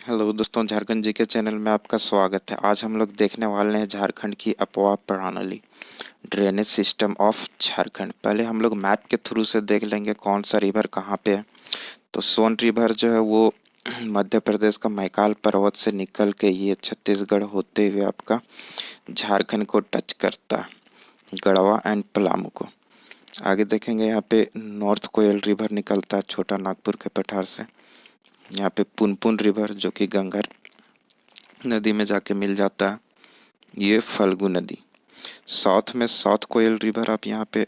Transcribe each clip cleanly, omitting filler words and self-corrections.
Hello दोस्तों, झारखंड जी के channel में आपका स्वागत है। आज हम लोग देखने वाले हैं झारखंड की अपवाह प्रणाली, ड्रेनेज सिस्टम ऑफ झारखंड। पहले हम लोग मैप के थ्रू से देख लेंगे कौन सा रिवर कहाँ पे है। तो सोन रिवर जो है वो मध्य प्रदेश का मैकाल पर्वत से निकल के ये छत्तीसगढ़ होते हुए आपका झारखंड को टच करता है, गढ़वा एंड पलामू को। आगे देखेंगे यहाँ पे नॉर्थ कोयल रिवर निकलता है छोटा नागपुर के पठार से। यहाँ पे पुनपुन रिवर जो कि गंगा नदी में जाके मिल जाता है, ये फल्गु नदी। साउथ में साउथ कोयल रिवर आप यहाँ पे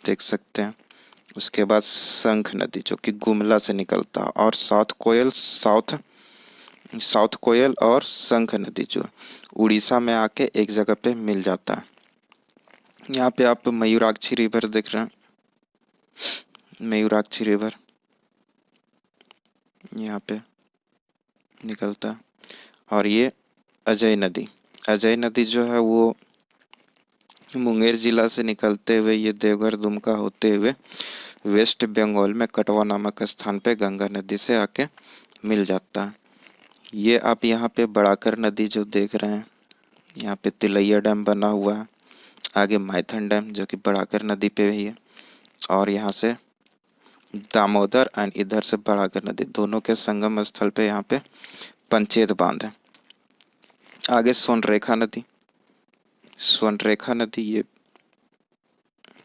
देख सकते हैं। उसके बाद शंख नदी जो कि गुमला से निकलता है, और साउथ कोयल और शंख नदी जो उड़ीसा में आके एक जगह पे मिल जाता है। यहाँ पे आप मयूराक्षी रिवर देख रहे हैं, मयूराक्षी रिवर यहाँ पे निकलता है। और ये अजय नदी जो है वो मुंगेर जिला से निकलते हुए ये देवघर दुमका होते हुए वेस्ट बंगाल में कटवा नामक स्थान पे गंगा नदी से आके मिल जाता है। ये आप यहाँ पे बड़ाकर नदी जो देख रहे हैं, यहाँ पे तिलैया डैम बना हुआ है। आगे माइथन डैम जो कि बड़ाकर नदी पे ही है, और यहाँ से दामोदर एंड इधर से बड़ाकर नदी दोनों के संगम स्थल पे यहाँ पे पंचेत बांध है। आगे सोनरेखा नदी ये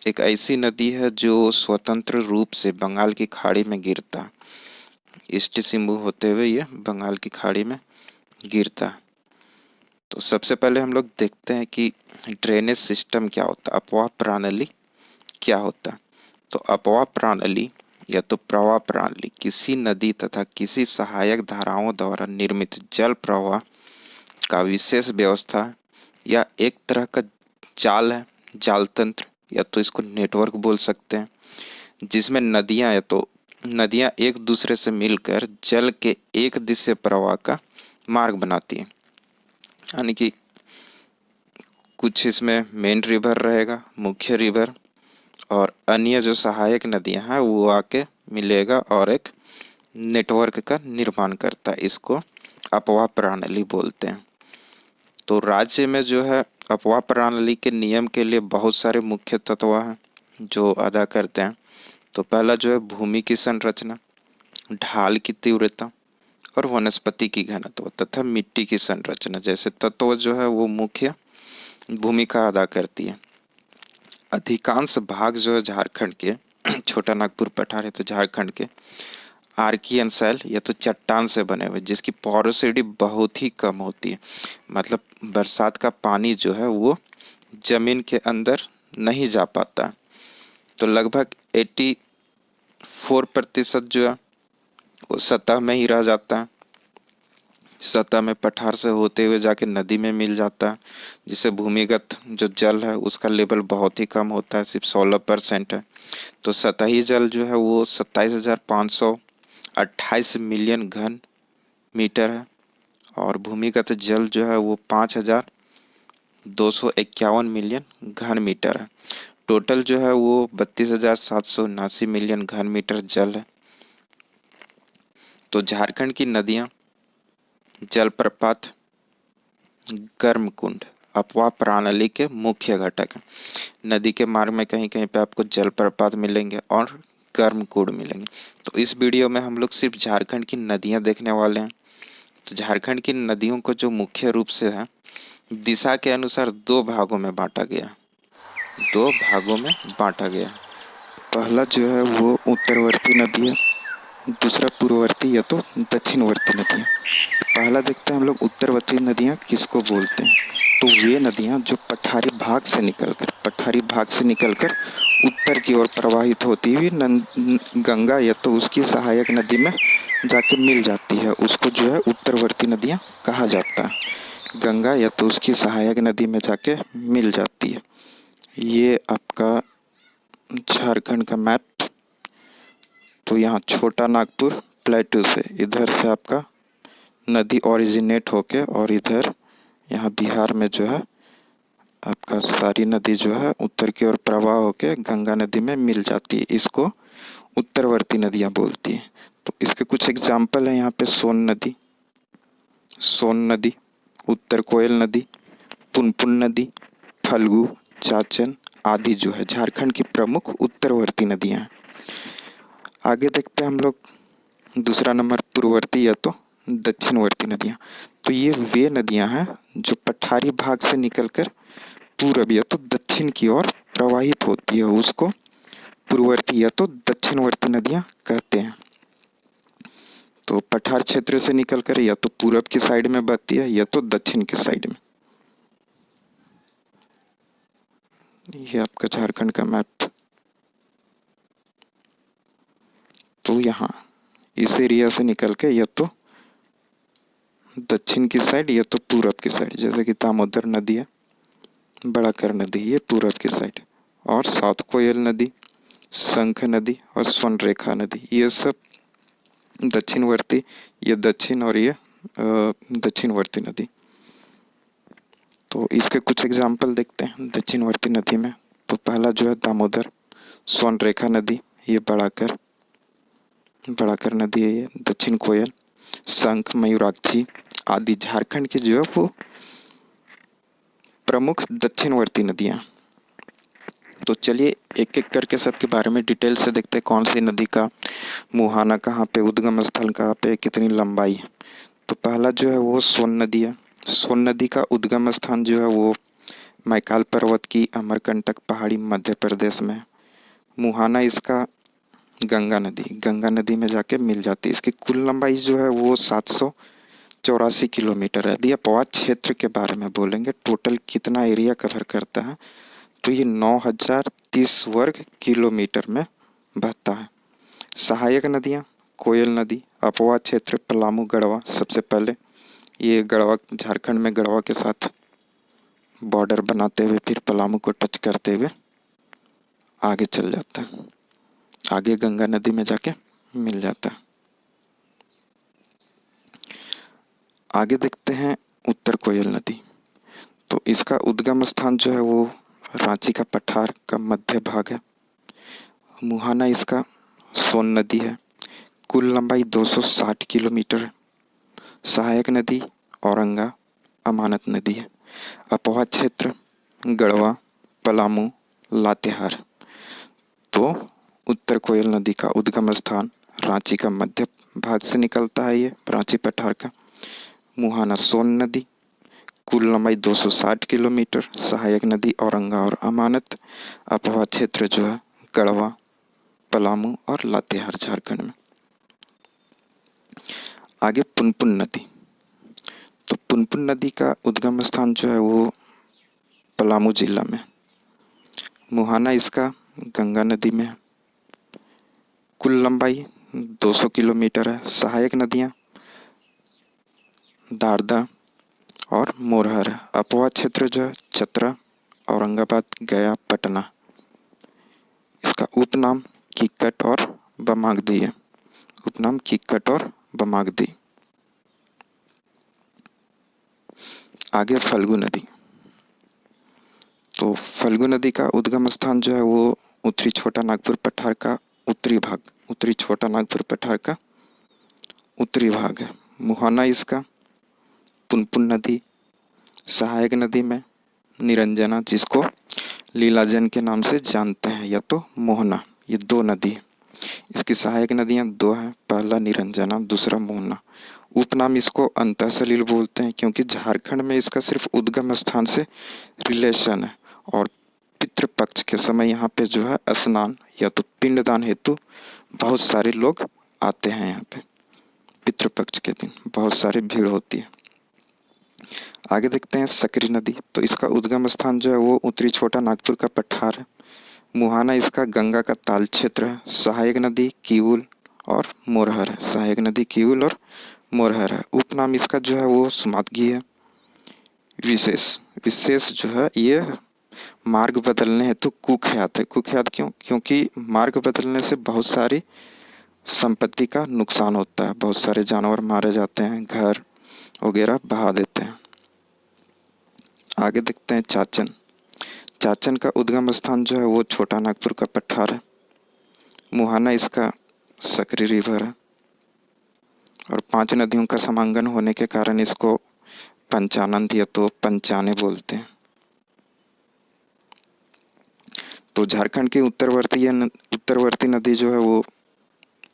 एक ऐसी नदी है जो स्वतंत्र रूप से बंगाल की खाड़ी में गिरता है। ईस्ट सिंबू होते हुए ये बंगाल की खाड़ी में गिरता है। तो सबसे पहले हम लोग देखते हैं कि ड्रेनेज सिस्टम क्या होता है, अपवाह प्रणाली क्या होता है। तो अपवाह प्रणाली या तो प्रवाह प्रणाली किसी नदी तथा किसी सहायक धाराओं द्वारा निर्मित जल प्रवाह का विशेष व्यवस्था है, या एक तरह का जाल है, जाल तंत्र, या तो इसको नेटवर्क बोल सकते हैं, जिसमें नदियां एक दूसरे से मिलकर जल के एक दिशा प्रवाह का मार्ग बनाती हैं। यानी कि कुछ इसमें मेन रिवर रहेगा, मुख्य रिवर, और अन्य जो सहायक नदियां हैं वो आके मिलेगा और एक नेटवर्क का निर्माण करता है। इसको अपवाह प्रणाली बोलते हैं। तो राज्य में जो है अपवाह प्रणाली के नियम के लिए बहुत सारे मुख्य तत्व हैं जो अदा करते हैं। तो पहला जो है भूमि की संरचना, ढाल की तीव्रता और वनस्पति की घनत्व तथा मिट्टी की संरचना जैसे तत्व जो है वो मुख्य भूमिका अदा करती है। अधिकांश भाग जो है झारखंड के छोटा नागपुर पठार है तो झारखंड के आर्कियन शैल या तो चट्टान से बने हुए, जिसकी पोरोसिटी बहुत ही कम होती है। मतलब बरसात का पानी जो है वो जमीन के अंदर नहीं जा पाता। तो लगभग 84% जो है वो सतह में ही रह जाता है। सतह में पठार से होते हुए जाके नदी में मिल जाता है, जिससे भूमिगत जो जल है उसका लेवल बहुत ही कम होता है, सिर्फ 16% है। तो सतही जल जो है वो 27,528 मिलियन घन मीटर है, और भूमिगत जल जो है वो 5,251 मिलियन घन मीटर है। टोटल जो है वो 32,779 मिलियन घन मीटर जल है। तो झारखंड की नदियां, जलप्रपात, गर्म कुंड अपवाह प्रणाली के मुख्य घटक हैं। नदी के मार्ग में कहीं कहीं पे आपको जलप्रपात मिलेंगे और गर्म कुंड मिलेंगे। तो इस वीडियो में हम लोग सिर्फ झारखंड की नदियां देखने वाले हैं। तो झारखंड की नदियों को जो मुख्य रूप से है दिशा के अनुसार दो भागों में बांटा गया। पहला जो है वो उत्तरवर्ती नदी है, दूसरा पूर्ववर्ती या तो दक्षिणवर्ती नदियाँ। पहला देखते हैं हम लोग उत्तरवर्ती नदियाँ किसको बोलते हैं। तो वे नदियाँ जो पठारी भाग से निकलकर उत्तर की ओर प्रवाहित होती हुई गंगा या तो उसकी सहायक नदी में जाके मिल जाती है, उसको जो है उत्तरवर्ती नदियाँ कहा जाता है। गंगा या तो उसकी सहायक नदी में जाके मिल जाती है। ये आपका झारखंड का मैप। तो यहाँ छोटा नागपुर प्लेटू से इधर से आपका नदी ओरिजिनेट होके और इधर यहाँ बिहार में जो है आपका सारी नदी जो है उत्तर की ओर प्रवाह होके गंगा नदी में मिल जाती है। इसको उत्तरवर्ती नदियाँ बोलती है। तो इसके कुछ एग्जाम्पल है यहाँ पे सोन नदी, सोन नदी, उत्तर कोयल नदी, पुनपुन नदी, फल्गु, चाचन आदि जो है झारखंड की प्रमुख उत्तरवर्ती नदियां हैं। आगे देखते हैं हम लोग दूसरा नंबर पूर्ववर्ती या तो दक्षिणवर्ती नदियां। तो ये वे नदियां हैं जो पठारी भाग से निकलकर पूर्व या तो दक्षिण की ओर प्रवाहित होती है, उसको पूर्ववर्ती या तो दक्षिणवर्ती नदियां कहते हैं। तो पठार क्षेत्र से निकलकर या तो पूरब की साइड में बहती है या तो दक्षिण की साइड में। ये आपका झारखंड का मैप। तो यहाँ इस एरिया से निकल के या तो दक्षिण की साइड या तो पूरब की साइड, जैसे कि दामोदर नदी है, बड़ाकर नदी ये पूरब की साइड, और साउथ कोयल नदी, शंख नदी और स्वर्णरेखा नदी ये सब दक्षिणवर्ती, ये दक्षिण और ये दक्षिणवर्ती नदी। तो इसके कुछ एग्जाम्पल देखते हैं दक्षिणवर्ती नदी में। तो पहला जो है दामोदर, स्वर्णरेखा नदी, ये बड़ाकर नदी है, ये दक्षिण कोयल, शंख, मयूराक्षी आदि झारखंड की जो है वो प्रमुख दक्षिणवर्ती नदियाँ। तो चलिए एक एक करके सबके बारे में डिटेल से देखते हैं, कौन सी नदी का मुहाना कहाँ पे, उद्गम स्थल कहाँ पे, कितनी लंबाई है। तो पहला जो है वो सोन नदी है। सोन नदी का उद्गम स्थान जो है वो मैकाल पर्वत की अमरकंटक पहाड़ी मध्य प्रदेश में। मुहाना इसका गंगा नदी में जाके मिल जाती है। इसकी कुल लंबाई जो है वो 784 किलोमीटर है। यदि आप अवध क्षेत्र के बारे में बोलेंगे टोटल कितना एरिया कवर करता है, तो ये 9030 वर्ग किलोमीटर में बहता है। सहायक नदियाँ कोयल नदी, अपवा क्षेत्र, पलामू, गढ़वा। सबसे पहले ये गढ़वा, झारखंड में गढ़वा के साथ बॉर्डर बनाते हुए फिर पलामू को टच करते हुए आगे चल जाता है, आगे गंगा नदी में जाके मिल जाता है। आगे देखते हैं उत्तर कोयल नदी। तो इसका उद्गम स्थान जो है वो रांची का पठार का मध्य भाग है। मुहाना इसका सोन नदी है, कुल लंबाई 260 किलोमीटर है। सहायक नदी औरंगा, अमानत नदी है। अपवा क्षेत्र गढ़वा, पलामू, लातेहार। तो उत्तर कोयल नदी का उद्गम स्थान रांची का मध्य भाग से निकलता है, ये रांची पठार का। मुहाना सोन नदी, कुल लंबाई 260 किलोमीटर। सहायक नदी औरंगा और अमानत। अपवा क्षेत्र जो है गढ़वा, पलामू और लातेहार झारखंड में। आगे पुनपुन नदी। तो पुनपुन नदी का उद्गम स्थान जो है वो पलामू जिला में। मुहाना इसका गंगा नदी में है, कुल लंबाई 200 किलोमीटर है। सहायक नदियाँ दारदा और मोरहर है। अपवा क्षेत्र जो है चतरा, औरंगाबाद, गया, पटना। इसका उपनाम किक्कट और बमागदी है, उपनाम किक्कट और बमागदी। आगे फल्गु नदी। तो फल्गु नदी का उद्गम स्थान जो है वो उत्तरी छोटा नागपुर पठार का उत्तरी भाग, उत्तरी छोटा नागपुर पठार का उत्तरी भाग है। मुहाना इसका पुनपुन नदी, सहायक नदी में निरंजना, जिसको लीलाजन के नाम से जानते हैं, या तो मोहना, ये दो नदी है। इसकी सहायक नदियां दो हैं, पहला निरंजना, दूसरा मोहना। उपनाम इसको अंतः सलील बोलते हैं क्योंकि झारखंड में इसका सिर्फ उद्गम स्थान से रिलेशन है, और पितृपक्ष के समय यहाँ पे जो है स्नान या तो पिंडदान हेतु बहुत सारे लोग आते हैं। यहाँ पे पितृपक्ष के दिन बहुत सारी भीड़ होती है। आगे देखते हैं सकरी नदी। तो इसका उद्गम स्थान जो है वो उत्तरी छोटा नागपुर का पठार है। मुहाना इसका गंगा का ताल क्षेत्र है। सहायक नदी कीउल और मोरहर है, सहायक नदी कीउल और मोरहर है। उपनाम इसका जो है वो सुमादगी है। विशेष विशेष जो है ये मार्ग बदलने हेतु कुख्यात है। कुख्यात क्यों? क्योंकि मार्ग बदलने से बहुत सारी संपत्ति का नुकसान होता है, बहुत सारे जानवर मारे जाते हैं, घर वगैरह बहा देते हैं। आगे देखते हैं चाचन। चाचन का उद्गम स्थान जो है वो छोटा नागपुर का पठार है। मुहाना इसका सकरी रिवर है। और 5 नदियों का समांगन होने के कारण इसको पंचानन या तो पंचाने बोलते हैं। तो झारखंड की उत्तरवर्ती नदी जो है वो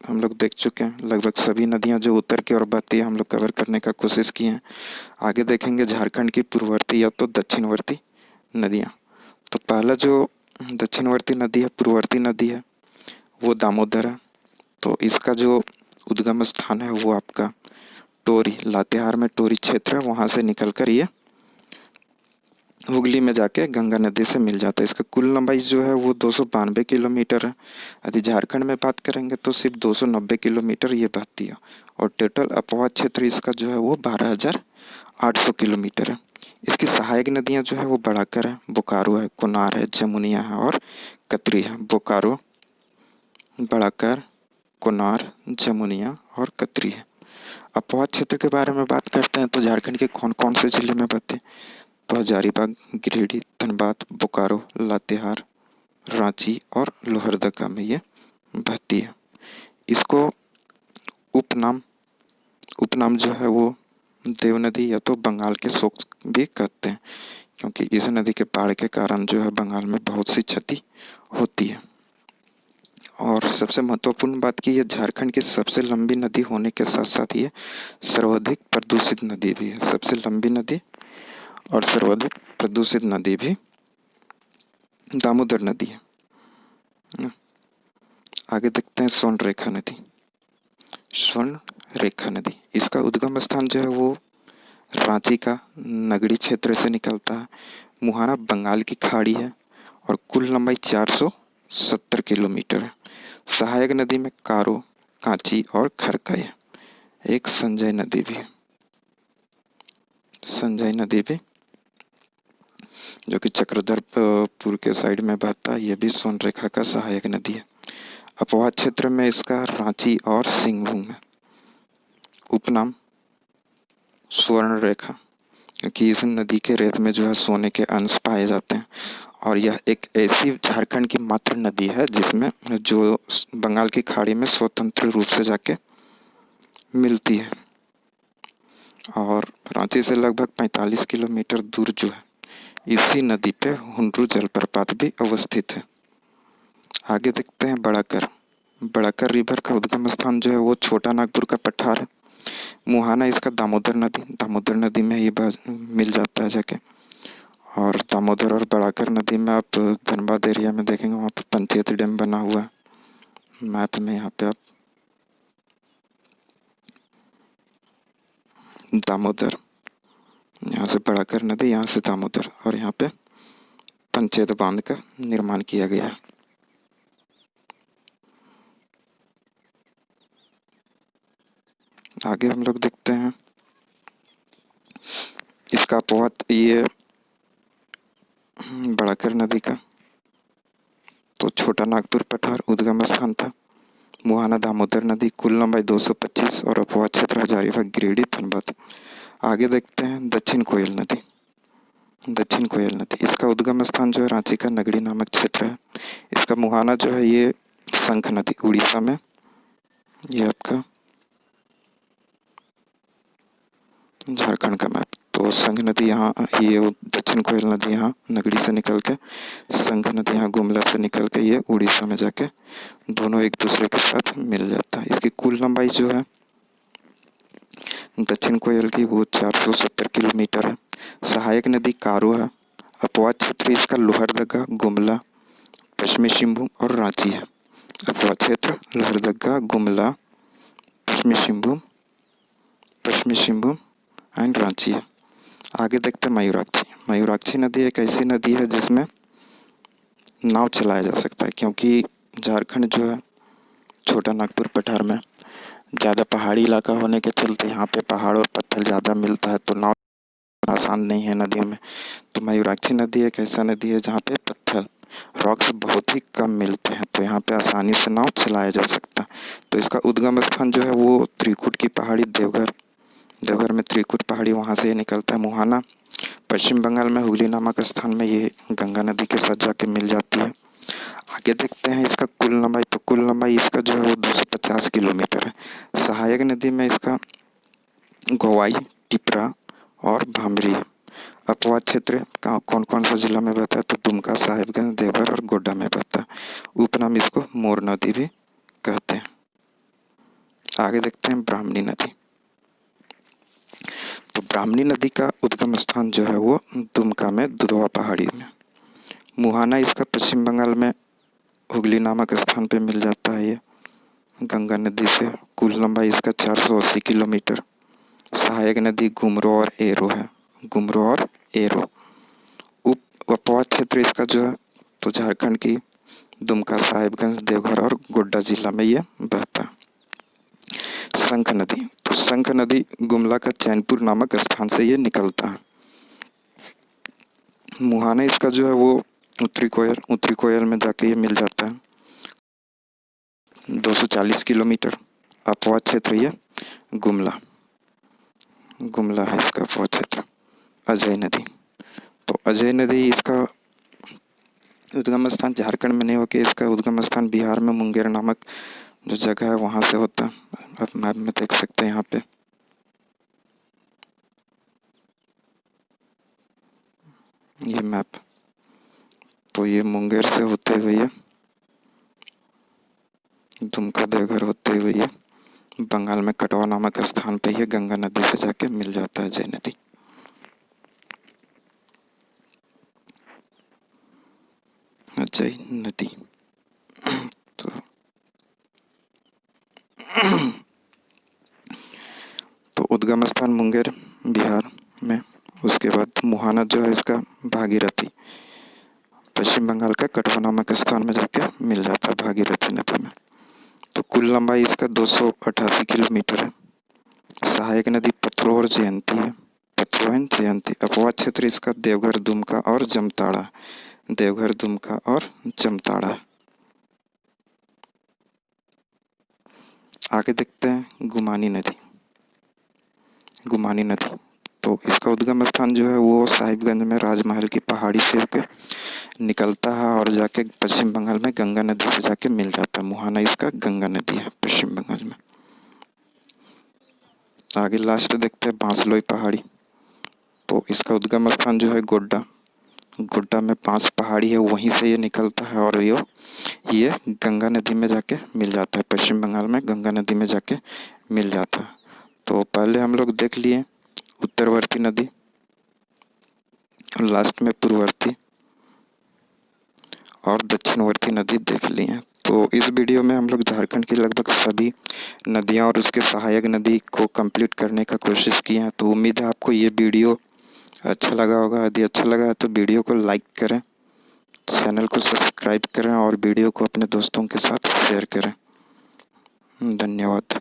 हम लोग देख चुके हैं। लगभग सभी नदियां जो उत्तर की ओर बहती है हम लोग कवर करने का कोशिश किए हैं। आगे देखेंगे झारखंड की पूर्ववर्ती या तो दक्षिणवर्ती नदियां। तो पहला जो दक्षिणवर्ती नदी है, पूर्ववर्ती नदी है, वो दामोदर है। तो इसका जो उद्गम स्थान है वो आपका टोरी, लातेहार में टोरी क्षेत्र है, वहां से निकलकर ये हुगली में जाके गंगा नदी से मिल जाता है। इसका कुल लंबाई जो है वो 292 किलोमीटर है। यदि झारखंड में बात करेंगे तो सिर्फ 290 किलोमीटर ये बहती है। और टोटल अपवाह क्षेत्र इसका जो है वो 12,800 किलोमीटर है। इसकी सहायक नदियां जो है वो बड़ाकर है, बोकारो है, कोनार है, जमुनिया है और कतरी है। बोकारो, बड़ाकर, कोनार, जमुनिया और कतरी है। अपवाह क्षेत्र के बारे में बात करते हैं तो झारखंड के कौन कौन से जिले में बहते हैं तो हजारीबाग, गिरिडीह, धनबाद, बोकारो, लातेहार, रांची और लोहरदगा में ये बहती है। इसको उपनाम उपनाम जो है वो देव नदी या तो बंगाल के शोक भी कहते हैं, क्योंकि इस नदी के बाढ़ के कारण जो है बंगाल में बहुत सी क्षति होती है। और सबसे महत्वपूर्ण बात की ये झारखंड की सबसे लंबी नदी होने के साथ साथ ये सर्वाधिक प्रदूषित नदी भी है। सबसे लंबी नदी और सर्वाधिक प्रदूषित नदी भी दामोदर नदी है। आगे देखते हैं स्वर्ण रेखा नदी। स्वर्ण रेखा नदी, इसका उद्गम स्थान जो है वो रांची का नगरी क्षेत्र से निकलता है। मुहाना बंगाल की खाड़ी है और कुल लंबाई 470 किलोमीटर है। सहायक नदी में कारो, कांची और खरकई है। एक संजय नदी भी है, संजय नदी भी जो कि चक्रधरपुर के साइड में बहता है, यह भी स्वर्ण रेखा का सहायक नदी है। अपवाह क्षेत्र में इसका रांची और सिंहभूम है। उपनाम स्वर्ण रेखा, क्योंकि इस नदी के रेत में जो है सोने के अंश पाए जाते हैं। और यह एक ऐसी झारखंड की मात्र नदी है जिसमें जो बंगाल की खाड़ी में स्वतंत्र रूप से जाके मिलती है। और रांची से लगभग 45 किलोमीटर दूर जो है इसी नदी पे हुंड्रू जलप्रपात भी अवस्थित है। आगे देखते हैं बड़ाकर। बड़ाकर रिवर का उद्गम स्थान जो है वो छोटा नागपुर का पठार है। मुहाना इसका दामोदर नदी में ये मिल जाता है जाके। और दामोदर और बड़ाकर नदी में आप धनबाद एरिया में देखेंगे वहाँ पे पंचायत डैम बना हुआ है मैप में। यहाँ पे आप दामोदर, यहाँ से बड़ाकर नदी, यहाँ से दामोदर, और यहाँ पे पंचायत बांध का निर्माण किया गया है। आगे हम लोग देखते हैं इसका अपवाद ये बड़ाकर नदी का तो छोटा नागपुर पठार उद्गम स्थान था। मुहाना दामोदर नदी कुल लंबाई 225 और अपवाह क्षेत्र हजारीबाग, गिरिडीह, धनबाद। आगे देखते हैं दक्षिण कोयल नदी। दक्षिण कोयल नदी, इसका उद्गम स्थान जो है रांची का नगड़ी नामक क्षेत्र है। इसका मुहाना जो है ये शंख नदी, उड़ीसा में, ये आपका झारखंड का मैप। तो संघ नदी यहाँ, ये दक्षिण कोयल नदी यहाँ नगड़ी से निकल के, संघ नदी यहाँ गुमला से निकल के ये उड़ीसा में जाके दोनों एक दूसरे के साथ मिल जाता है। इसकी कुल लंबाई जो है दक्षिण कोयल की वो 470 किलोमीटर है। सहायक नदी कारो है। अपवाह क्षेत्र इसका लोहरदगा, गुमला, पश्चिमी सिंहभूम और रांची है। अपवाह क्षेत्र लोहरदगा, गुमला, पश्चिमी सिंहभूम एंड रांची है। आगे देखते हैं मयूराक्षी। मयूराक्षी नदी एक ऐसी नदी है जिसमें नाव चलाया जा सकता है, क्योंकि झारखंड जो है छोटा नागपुर पठार में ज़्यादा पहाड़ी इलाका होने के चलते यहाँ पे पहाड़ और पत्थर ज़्यादा मिलता है, तो नाव आसान नहीं है नदियों में। तो मयूराक्षी नदी एक ऐसा नदी है जहाँ पे पत्थर, रॉक्स बहुत ही कम मिलते हैं, तो यहाँ पे आसानी से नाव चलाया जा सकता है। तो इसका उद्गम स्थान जो है वो त्रिकुट की पहाड़ी, देवघर में त्रिकुट पहाड़ी, वहाँ से ये निकलता है। मुहाना पश्चिम बंगाल में हुगली नामक स्थान में ये गंगा नदी के साथ जाके मिल जाती है। आगे देखते हैं इसका कुल लंबाई। तो कुल लंबाई इसका जो है वो 250 किलोमीटर है। सहायक नदी में इसका गोवाई, टिपरा और भामरी है। अपवाद क्षेत्र कौन कौन सा जिला में बहता है? तो दुमका, साहिबगंज, देवघर और गोड्डा में बहता है। उपनाम इसको मोर नदी भी कहते हैं। आगे देखते हैं ब्राह्मणी नदी। तो ब्राह्मणी नदी का उद्गम स्थान जो है वो दुमका में दुधवा पहाड़ी में। मुहाना इसका पश्चिम बंगाल में हुगली नामक स्थान पे मिल जाता है। ये गंगा नदी से। कुल लंबाई इसका 480 किलोमीटर। सहायक नदी गुमरो और एरो है। गुमरो और एरो। उप अपवाद क्षेत्र इसका जो है तो झारखंड की दुमका, साहिबगंज, देवघर और गोड्डा जिला में ये बहता है। शंख नदी। तो शंख नदी गुमला का चैनपुर नामक स्थान से ये निकलता है। मुहाना इसका जो है वो उत्तरी कोयल में जाके ये मिल जाता है। 240 किलोमीटर। अपवाद क्षेत्र ये गुमला गुमला है इसका अपवाद क्षेत्र। अजय नदी। तो अजय नदी इसका उद्गम स्थान झारखंड में नहीं होकर इसका उद्गम स्थान बिहार में मुंगेर नामक जो जगह है वहाँ से होता है। आप मैप में देख सकते हैं यहाँ पे। ये मैप। तो ये मुंगेर से होते हुए ये दुमका, देवघर होते हुए ये बंगाल में कटवा नामक स्थान पे ये गंगा नदी से जाके मिल जाता है अजय नदी। अजय नदी। तो उद्गम स्थान मुंगेर बिहार में। उसके बाद मुहाना जो है इसका भागीरथी पश्चिम बंगाल का कटवा नामक स्थान में जाके मिल जाता है भागीरथी नदी में। तो कुल लंबाई इसका 288 किलोमीटर है। सहायक नदी पथरो और जयंती है। पथरो एंड जयंती। अपवाद क्षेत्र इसका देवघर, दुमका और जमताड़ा। देवघर, दुमका और जमताड़ा। आगे देखते हैं गुमानी नदी। गुमानी नदी। तो इसका उद्गम स्थान जो है वो साहिबगंज में राजमहल की पहाड़ी से होकर निकलता है और जाके पश्चिम बंगाल में गंगा नदी से जाके मिल जाता है। मुहाना इसका गंगा नदी है पश्चिम बंगाल में। आगे लास्ट देखते हैं बांसलोई पहाड़ी। तो इसका उद्गम स्थान जो है गोड्डा। गोड्डा में 5 पहाड़ी है, वहीं से ये निकलता है और ये गंगा नदी में जाके मिल जाता है। पश्चिम बंगाल में गंगा नदी में जाके मिल जाता है। तो पहले हम लोग देख लिए उत्तरवर्ती नदी और लास्ट में पूर्ववर्ती और दक्षिणवर्ती नदी देख ली हैं। तो इस वीडियो में हम लोग झारखंड की लगभग सभी नदियां और उसके सहायक नदी को कंप्लीट करने का कोशिश किए हैं। तो उम्मीद है आपको ये वीडियो अच्छा लगा होगा। यदि अच्छा लगा है तो वीडियो को लाइक करें, चैनल को सब्सक्राइब करें और वीडियो को अपने दोस्तों के साथ शेयर करें। धन्यवाद।